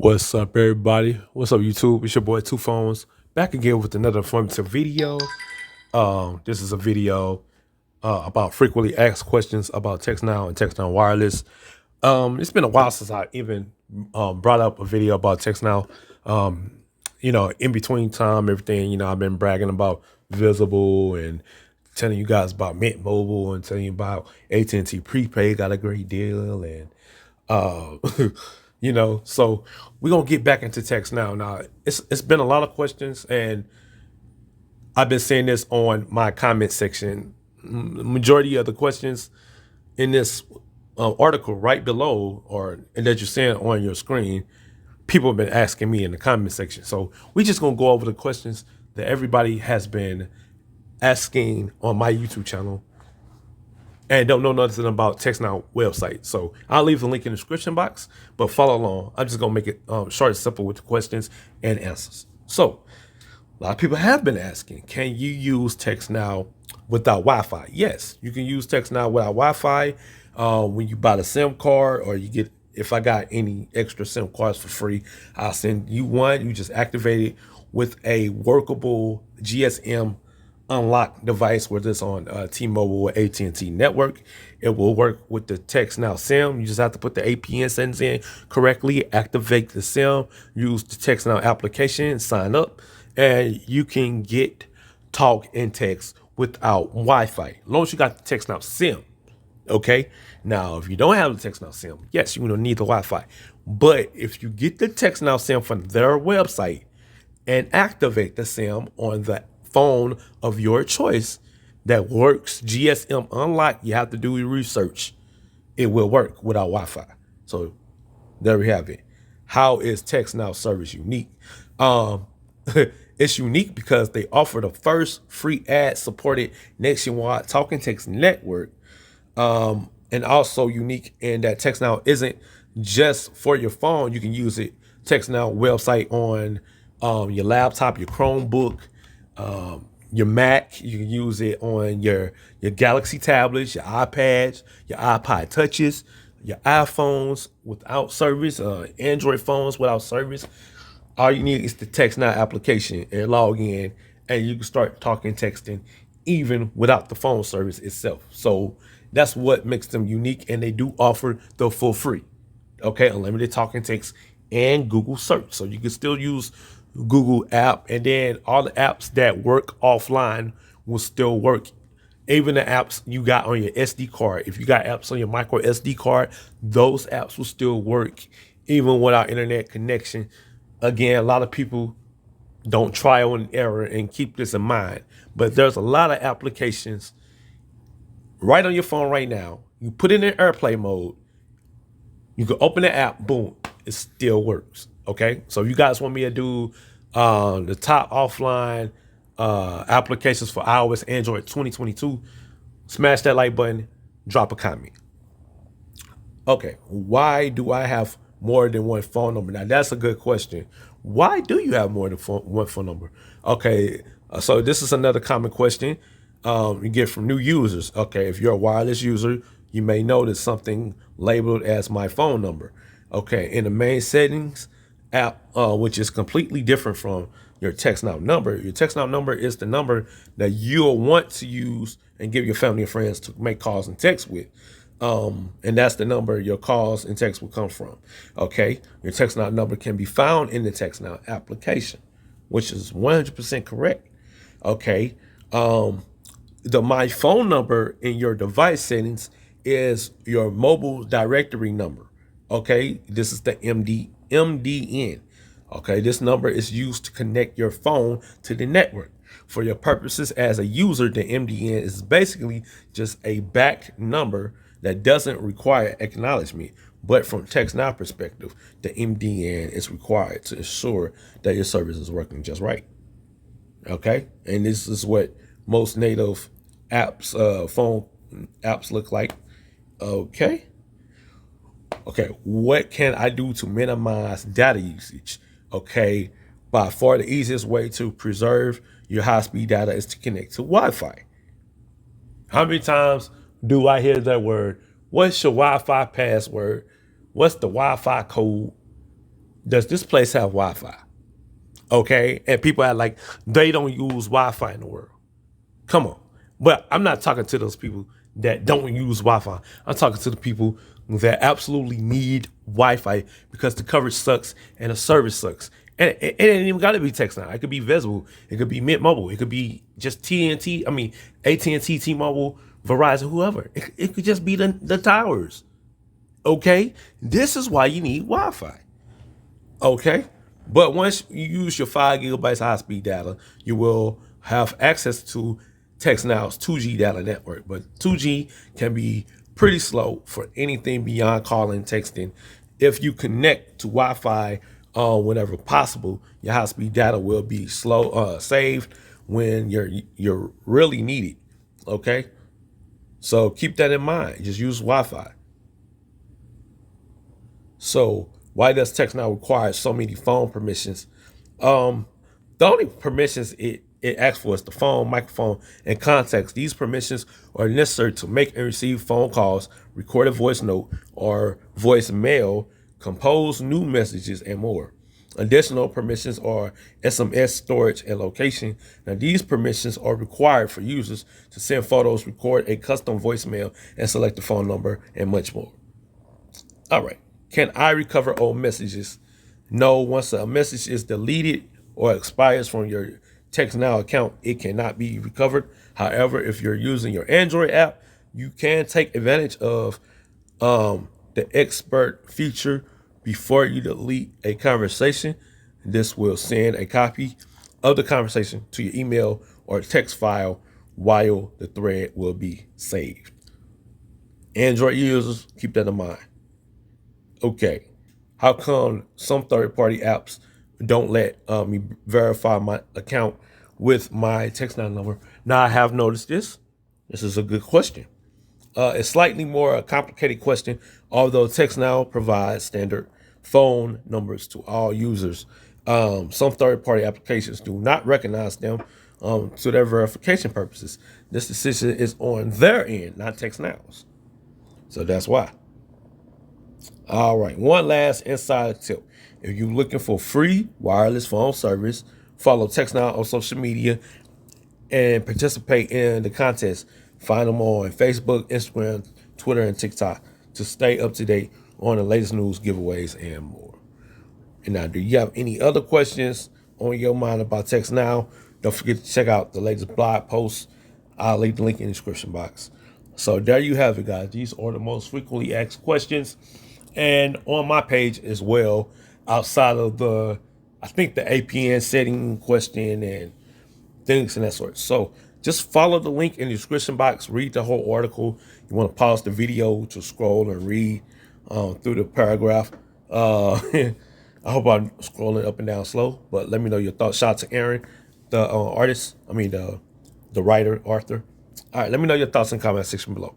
What's up, everybody? What's up, YouTube? It's your boy Two Phones back again with another informative video. This is a video about frequently asked questions about TEXTNOW and TEXTNOW Wireless. It's been a while since I even brought up a video about TEXTNOW. In between time, everything, I've been bragging about Visible and telling you guys about Mint Mobile and telling you about AT&T Prepaid got a great deal and uh so we're gonna get back into TEXTNOW. Now it's been a lot of questions, and I've been saying this on my comment section. Majority of the questions in this article right below, or and that you're seeing on your screen, people have been asking me in the comment section. So we just gonna go over the questions that everybody has been asking on my YouTube channel and don't know nothing about TEXTNOW website. So I'll leave the link in the description box, but follow along. I'm just gonna make it short and simple with the questions and answers. So a lot of people have been asking, can you use TEXTNOW without Wi-Fi? Yes, you can use TEXTNOW without Wi-Fi. When you buy the SIM card, or you get, if I got any extra SIM cards for free, I'll send you one. You just activate it with a workable GSM unlocked device, whether it's on T-Mobile or AT&T network. It will work with the TEXTNOW SIM. You just have to put the APN settings in correctly, activate the SIM, use the TEXTNOW application, sign up, and you can get talk and text without Wi-Fi, as long as you got the TEXTNOW SIM. Okay. Now, if you don't have the TEXTNOW SIM, yes, you're gonna need the Wi-Fi. But if you get the TEXTNOW SIM from their website and activate the SIM on the phone of your choice that works GSM unlocked, you have to do your research. It will work without Wi-Fi. So there we have it. How is TEXTNOW service unique? It's unique because they offer the first free ad-supported nationwide talk and text network, and also unique in that TEXTNOW isn't just for your phone. You can use it, TEXTNOW website, on your laptop, your Chromebook, your Mac. You can use it on your Galaxy tablets, your iPads, your iPod touches, your iPhones without service, Android phones without service. All you need is the TEXTNOW application and log in, and you can start talking, texting, even without the phone service itself. So that's what makes them unique, and they do offer the full free, okay, unlimited talk and text and Google search. So you can still use Google app, and then all the apps that work offline will still work. Even the apps you got on your SD card, if you got apps on your micro SD card, those apps will still work even without internet connection. Again, a lot of people don't trial and error and keep this in mind, but there's a lot of applications right on your phone right now. You put it in airplane mode, you can open the app, boom, it still works. Okay, so if you guys want me to do the top offline applications for iOS, Android 2022, smash that like button, drop a comment. Okay, why do I have more than one phone number? Now, that's a good question. Why do you have more than one phone number? Okay, so this is another common question you get from new users. Okay, if you're a wireless user, you may notice something labeled as my phone number. Okay, in the main settings app, which is completely different from your TEXTNOW number. Your TEXTNOW number is the number that you'll want to use and give your family and friends to make calls and texts with. And that's the number your calls and texts will come from. Okay, your TEXTNOW number can be found in the TEXTNOW application, which is 100% correct. Okay, the my phone number in your device settings is your mobile directory number. Okay, this is the MDN. Okay, this number is used to connect your phone to the network. For your purposes as a user, the MDN is basically just a back number that doesn't require acknowledgement. But from TEXTNOW perspective, the MDN is required to ensure that your service is working just right. Okay, and this is what most native apps, phone apps look like. Okay. Okay, what can I do to minimize data usage? Okay, by far the easiest way to preserve your high-speed data is to connect to Wi-Fi. How many times do I hear that word? What's your Wi-Fi password? What's the Wi-Fi code? Does this place have Wi-Fi? Okay, and people act like they don't use Wi-Fi in the world. Come on. But I'm not talking to those people that don't use Wi-Fi. I'm talking to the people that absolutely need Wi-Fi because the coverage sucks and the service sucks. And it ain't even got to be TextNow. It could be Visible. It could be Mint Mobile. It could be just TNT. I mean, AT&T, T-Mobile, Verizon, whoever. It could just be the towers. Okay? This is why you need Wi-Fi. Okay? But once you use your 5 gigabytes high-speed data, you will have access to TextNow's 2G data network. But 2G can be pretty slow for anything beyond calling, texting. If you connect to Wi-Fi whenever possible, your high-speed data will be saved when you're really needed. Okay? So keep that in mind. Just use Wi-Fi. So why does TextNow require so many phone permissions? The only permissions it asks for is the phone, microphone, and contacts. These permissions are necessary to make and receive phone calls, record a voice note or voicemail, compose new messages, and more. Additional permissions are SMS storage and location. Now, these permissions are required for users to send photos, record a custom voicemail, and select the phone number, and much more. All right. Can I recover old messages? No, once a message is deleted or expires from your TextNow account, it cannot be recovered. However, if you're using your Android app, you can take advantage of the expert feature before you delete a conversation. This will send a copy of the conversation to your email or text file while the thread will be saved. Android users, keep that in mind. Okay, how come some third-party apps don't let me verify my account with my TextNow number? Now, I have noticed this. This is a good question. It's slightly more a complicated question, although TextNow provides standard phone numbers to all users. Some third-party applications do not recognize them to their verification purposes. This decision is on their end, not TextNow's. So that's why. All right, one last insider tip. If you're looking for free wireless phone service, follow TextNow on social media and participate in the contest. Find them on Facebook, Instagram, Twitter, and TikTok to stay up to date on the latest news, giveaways, and more. And now, do you have any other questions on your mind about TextNow? Don't forget to check out the latest blog posts. I'll leave the link in the description box. So there you have it, guys. These are the most frequently asked questions. And on my page as well, outside of I think the APN setting question and things and that sort. So just follow the link in the description box, read the whole article. You want to pause the video to scroll and read through the paragraph. I hope I'm scrolling up and down slow, but let me know your thoughts. Shout out to Aaron, the artist, the writer, Arthur. All right, let me know your thoughts in the comment section below.